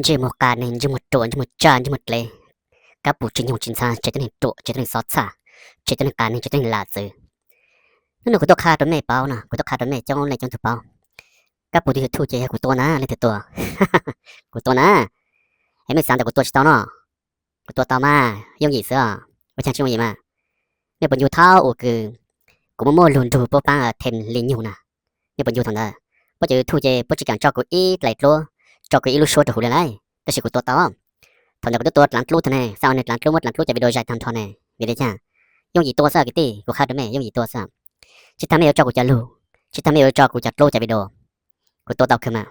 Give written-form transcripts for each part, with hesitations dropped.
chỉ một cái này chỉ một chỗ chỉ một tràn chỉ một lệ các bộ chính用chính xác chỉ tên chỗ chỉ tên sót xa chỉ tên cái này chỉ tên là gì nó có tôi khai tấm này bao nè có tôi khai tấm này trong này trong thực bao các bộ thì thu chế của tôi nè lên từ tôi của tôi nè em mới sáng được của tôi tao nó của tôi tao mà dùng gì saoไม่ใช่用gì mà nếu bọn yêu thao ở cái cũng mua luôn đồ bao bang thêm liên nhiều nè nếu bọn yêu thằng đó bây giờ thu chế bây giờ càng cho cái ít lại luôn cho cái ít lúc số được hồi lạiแต่สิกูตัวต่อถอนจากตัวหลังรู้ท่านเองสาวเนี่ยหลังรู้หมดหลังรู้จะไปโดยใจทำทอนเองวิธีจ้าย่งอีตัวซะกี่ตีกูคาดไม่ย่งอีตัวซะชิดทำให้เราจอกูจะรู้ชิดทำให้เราจอกูจะรู้จะไปโดกูตัวต่อขึ้นมา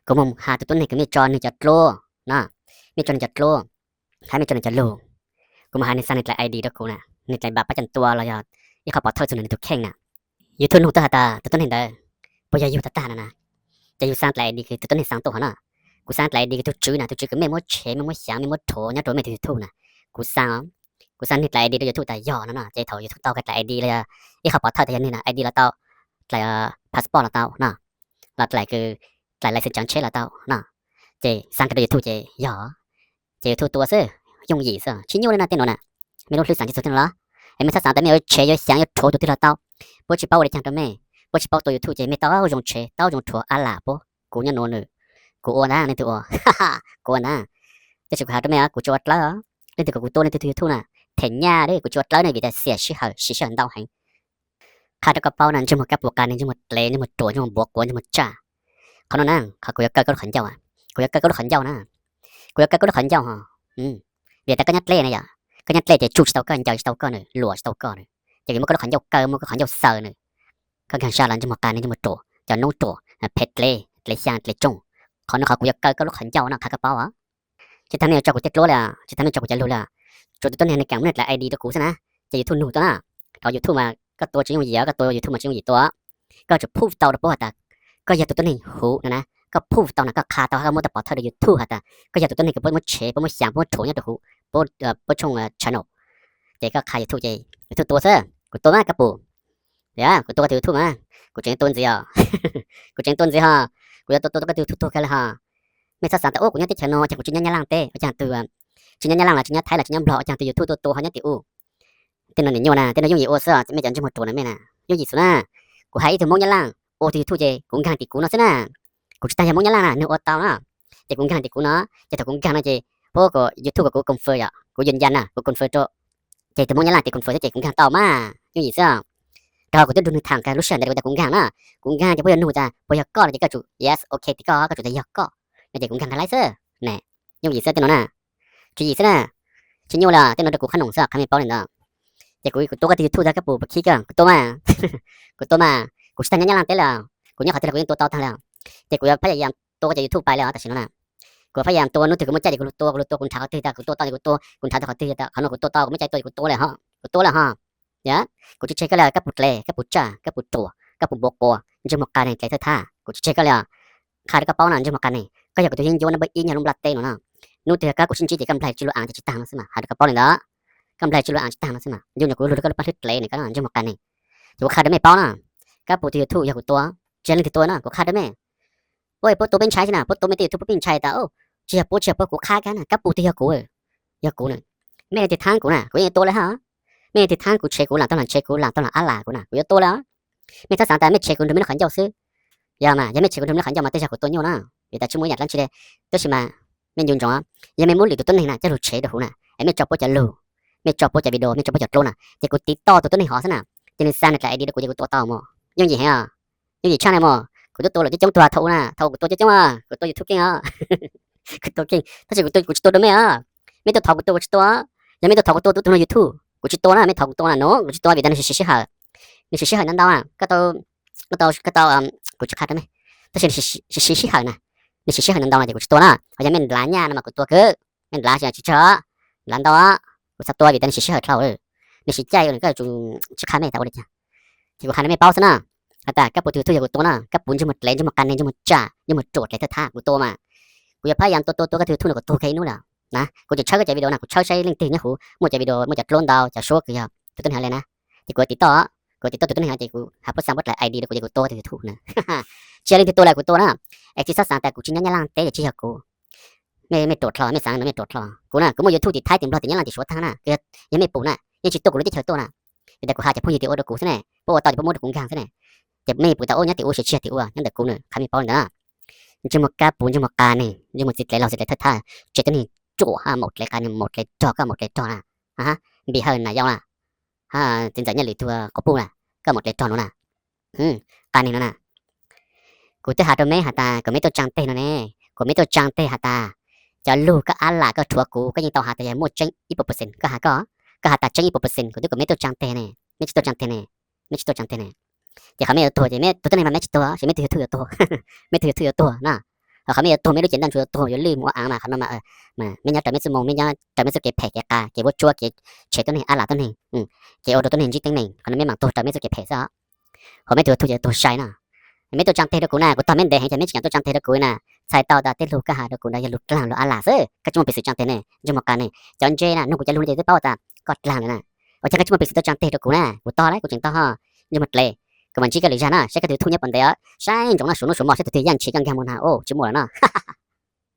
กูมุมหาตัวนี้ก็มีจอนี่จะรู้นะมีจอนี่จะรู้ให้มีจอนี่จะรู้กูมาหาในสารในไอดีด้วยกูนะในใจแบบประจันตัวเราจะยี่เขาปลอดเท่าส่วนในทุกแข่งนะอยู่ทุนหูตาตาตัวนี้เด้อพยายอยู่ตาตานะจะอยู่สารไอดีคือตัวนี้สร้างตัวนะกูสร้างไอดีก็ตัวจื้อนะตัวจื้อก็ไม่มดเชไม่มดหยางไม่มดโถเนี่ยตัวไม่ถือทุ่งนะกูสร้างในไอดีตัวยูทูบแต่ย่อนั่นน่ะใจเท่ายูทูบเต้ากับไอดีเลยยี่เขาปลอดเท่าแต่ยันนี่นะไอดีเราเต้าแต่พาสปอร์ตเราเต้านะเราแต่คือแต่ลายเซ็นจังเช่เราเต้านะเจสร้างกับยูทูบเจย่อเจยูทูบตัวซื้อยงหยีซะชิ้นยูเลยนะเต้นน่ะไม่รู้สื่อสารที่สุดนั่นหรอไอ้ไม่สื่อสารแต่ไม่เอาเชยหยางยูทูบตัวที่เราเต้าปุ๊บชิปเอาเลยจังตัวไม่ปุ๊บชิปเอาตัวยูทูบเจไม่เต้ายงเชเต้ายงถั่วอะไรปุ๊บกูเนี่ยโน่นเลยกูโอนะนี่ตัวฮ่าฮ่ากูนะแต่สุดท้ายตัวไม่กูจวดแล้วนี่ตัวกูตัวนี่ตัวยูทูบน่ะเห็นยาด้วยกูจวดแล้วในวิดีโอเสียชื่อเหรอชื่อเดาให้ข้าจะกระเป๋านั้นจะหมดกับตัวการนี้จะหมดเลยจะหมดตัวจะหมดบวกกูจะหมดจ้าเขาโน่นนั่งข้ากูอยากก็ขันเจ้าอ่ะกูอยากก็ขันเจ้านะกูอยากก็ขันเจ้าฮะเดี๋ยวแต่ก็ยัดเล่นะอย่าก็ยัดเล่จะจุดสตอเกอร์เจ้าสตอเกอร์เนี่ยหลัวสตอเกอร์เนี่ยอย่างนี้มันก็ขันเจ้าเกอร์มันก็ขันเจ้าเซอร์เนี่ยก็การชาลันจะหมดการนี้จะหมดตัวจะนุ่งตัวเพชรเล่เลยช่างเลยจงเขาเนี่ยกูอยากก็ขันเจ้านะข้ากระเป๋าอ่ะจะทำเนี่ยเจ้ากูจะรู้เลยจะทำเนี่ยเจ้ากูจะรู้เลยจุดต้นเนี่ยในแกงเนี่ยแหละไอดีตัวกูซะนะจะยูทูบหนูตัวน่ะเรายูทูบมาก็ตัวจริงอยู่เยอะก็ตัวยูทูบมาจริงอยู่ตัวก็จะพูดเตาตัวปอดแต่ก็อย่าตัวต้นนี้หูนะก็พูดเตาน่ะก็คาเตาก็มัวแต่ปอดเธอยูทูบฮะแต่ก็อย่าตัวต้นนี้ก็ปุ๊บมันเฉยปุ๊บมันหยางปุ๊บมันโถเนี่ยตัวหูปุ๊บปุ๊บชงชานอลเจ๊ก็ขายยูทูบเจ๊ยูทูบตัวซะกูตัวมากกระปูเดี๋ยวกูตัวก็ยูทูบมากูเจ๊ต้นสิอ่ะกูเจ๊ต้นสิฮะกูจะตัวก็ยูทูบแค่ละฮะไม่ทราบแต่โอ้กูยังติดชานอลจะกูจิ้นยังล่างเต้อาจารย์ตัวจิ้นยังล่างละจิ้นยังไทยละจิ้นยังบล็อกอาจารย์ตัวยูทูบตัวเขาเนี่ยติอู้เต้นนั่นนี่โยนะเต้นนั่นยุ่งยี่โอเสือจะไม่จันจะหมดตัวนั่นไม่น่ะยุ่งยี่สุน่ะกูหายถึงมองยังล่างโอ้ที่ทูเจกูงานติกูเนาะซะน่ะกูจะตายยังมองยังล่างน่ะนึกอดเตาน่ะแต่กูงานติกูเนาะจะถ้ากูงานนะเจพวกก็ยูทูบกับกูคอนเฟิร์มอ่ะกูยืนยันน่ะกูคอนเฟิร์มโตเจถึงมองยังล่างติคอนเฟิร์มเจกูงานเตามายุ่งยี่เสือเรากูจะดูในทางการรู้เชื่อแต่กูงานน่ะกูงานจะพยายามนู่นจ้ะพยายามก็จะก็จุ yes โอเคติก็จุจะยอกก็ไม่เจกูงานกันไรเสือแน่ยุ่งยี่เสือเต้นน่ะจุยี่เสือน่ะชิ้นโยล่ะเต้นนั่นกูขนมเสือขมิ้นเป้าเนี่ย แต่กูตัวก็ที่ทูได้ก็ปูบขี้กันกูตัวมากูตั้งยังล่างเต้แล้วกูเนี่ยเขาแต่กูยังตัวเต่าทั้งแล้วแต่กูพยายามตัวก็จะยูทูบไปแล้วแต่ฉันน่ะกูพยายามตัวนู้นถึงกูไม่ใจกูตัวกูท้าที่แต่กูตัวเต่ากูตัวกูท้าเขาที่แต่เขากูตัวเต่ากูไม่ใจตัวกูตัวเลยฮะกูตัวเลยฮะเนี่ยกูจะเช็คก็แล้วก็ปุดเลยก็ปุดจ้าก็ปุดตัวก็ปุดบกตัวจะมาการในใจเธอท่ากูจะเช็คก็แล้วขาดกระเป๋านั่นจะมาการในก็อยากตัวยิงโยนไปอีเนี่ยลงบลัดเต้เนาะนู้นเธอก็กูชินจีจะกำไรจิโร่อ่างจะจิตตามมาสิมาหากระเป๋าเนี่ยเนาะกำไรจุลอ่านจิตามมาสิมายุ่งอย่างกูรู้ก็รู้ปัจจุบันเลยนี่ก็น่าจะมากันนี่จะว่าขาดได้ไม่เปล่านะก็ปูที่ทูอย่างกูตัวเจนที่ตัวนะกูขาดได้ไหมโอ้ยปูตัวเป็นชายใช่ไหมปูตัวไม่ตีทูเป็นชายแต่โอ้เจียปูกูฆ่ากันนะก็ปูที่กูอย่างกูเนี่ยไม่ได้ติดทางกูนะกูยังตัวเลยฮะไม่ได้ติดทางกูเช็คกูหลังตอนหลังเช็คกูหลังตอนหลังอะไรกูนะกูยังตัวแล้วไม่ถ้าสั่งแต่ไม่เช็คกูถึงไม่ได้ขันเจ้าซื้อยามายังไม่เช็คกูถึงไม่ได้ขันเจ้ามาแต่จากกูตัวนี้นะเดี๋ยวแต่ชั่วโมงอยากลั่นชิเลยตัวชิมาไม่ยุ่งจังอ่ะยังไม่มุ่งหลีตัวต้นนี่นะจะหลุดเช็คเดี๋ยวกูนะไอ้ไม่จบปูจะรู้ไม่จบโปรเจกต์วิดีโอไม่จบโปรเจกต์โดรนอ่ะจะกูติดต่อตัวต้นในหอซะน่ะจะในสร้างในไอเดียกูจะกูตัวต่อมั้งยังยี่เหรอยังยี่ช่างไหนมั้งกูตัวหรือจะจ้องตัวเท่าน่ะเท่ากูตัวจะจ้องอ่ะกูตัวยูทูบเก่งอ่ะกูตัวเก่งถ้าจะกูตัวด้วยไหมอ่ะไม่ตัวเท่ากูตัวยังไม่ตัวเท่ากูตัวในยูทูบกูจะตัวน่ะไม่เท่ากูตัวน่ะเนาะกูจะตัววิดีโอในชิหานั่นดาวอ่ะก็ตัวกูจะขาดได้ไหมถ้าเป็นชิหาน่ะในชิหานั่นดาวน่ะกูจะตัวน่ะเขาจะไม่หลานยานะมากูตัวคือไม่หลานใช่ชิเชอหลานดาวอ่ะกูสับตัววิธีนี้ชิเช่านี่ชิใจก็จุชิคาไม่แต่ว่าเด็กที่กูขันไม่เป้าซะนะแต่ก็ปูถือตัวอย่างกูตัวน่ะก็ปุ่นจะหมดแรงจะหมดกันจะหมดจ่าจะหมดโจทย์เลยท่ากูตัวมากูจะพยายามตัวก็ถือทุ่นกับตัวใครนู่นน่ะนะกูจะเช่าก็จะวิดีโอนะกูเช่าใช้ลิงก์ตีนะหูมั่วจะวิดีโอมั่วจะโคลนดาวจะโชว์คือตัวต้นหาเลยนะที่กูติดต่อตัวต้นหาที่กูหาภาษาวัดหลายไอเดียกูจะกูตัวถือทุ่นนะเชื่อลิงก์ตัวอะไรกูตัวนะไอ้ที่สัตว์แต่กูชิ้นยันล่างเตะจะชี้กู mẹ trột lò mẹ sáng nó mẹ trột lò cú nè cú mà youtube thì thay tìm lo thì nhớ là chỉ số thang nè cái nhớ mẹ bù nè nhớ chỉ tôi cũng lấy chỉ tôi nè để cú hai chỉ phụ gì thì ô được cú thế này bố tao thì bố mua được cũng càng thế này để mẹ bù tao ô nhớ thì ô sẽ chia thì ô nhớ được cú nè khai mi bao nữa nhưng mà cá bù nhưng mà cá này nhưng mà dịch lại thật tha chỉ cái này chỗ ha một lại cá một lại trò cả một lại trò nè ha bị hơn là do nè ha chính giải nhân lý thua có bù nè cả một lại trò nữa nè cá này nữa nè cú tới hạt đồ mấy hạt ta có mấy tôi trăng tê nữa nè có mấy tôi trăng tê hạt ta cho lu cái ăn lại cái thua cú cái như tao hạt ta mua tranh ít một percent cái hạt cái hạt ta tranh ít một percent của tôi có mấy tôi trăng tê nè mấy tôi trăng tê nè mấy tôi trăng tê nè chỉ không mấy tôi chỉ mấy tôi này mà mấy tôi chỉ mấy tôi mấy tôi nè không mấy tôi mấy đứa chuyện đang tôi giờ lưu mua ăn mà không mà mấy nhá trời mấy sự mong mấy nhá trời mấy sự cái cái cá cái bút chua cái chế tôi này ăn lại tôi này cái ô tô tôi này chỉ tiếng này còn mấy mảng tôi trời mấy sự cái sao không mấy tôi giờ tôi sai nè mấy tôi trang tê được cú nè cú tao mấy để hay cho mấy chuyện tôi trang tê được cú nè sai tao đã tê lu cái hạt được cú nè giờ lục làm lo ăn lại chứ cái chúng mình bị sự trang tê này nhưng mà cái này cho anh chơi nè nó cũng cho luôn để tới bao ta cọt làm nè ở trong cái chúng mình bị sự trang tê được cú nè cú to đấy cú chuyện to ha nhưng mà lệ cái mình chỉ cái lý ra nè sẽ cái thứ thu nhập vấn đề á sai chúng nó xuống mỏ sẽ thứ tiền chỉ cần game môn nào ô chứ mua là nè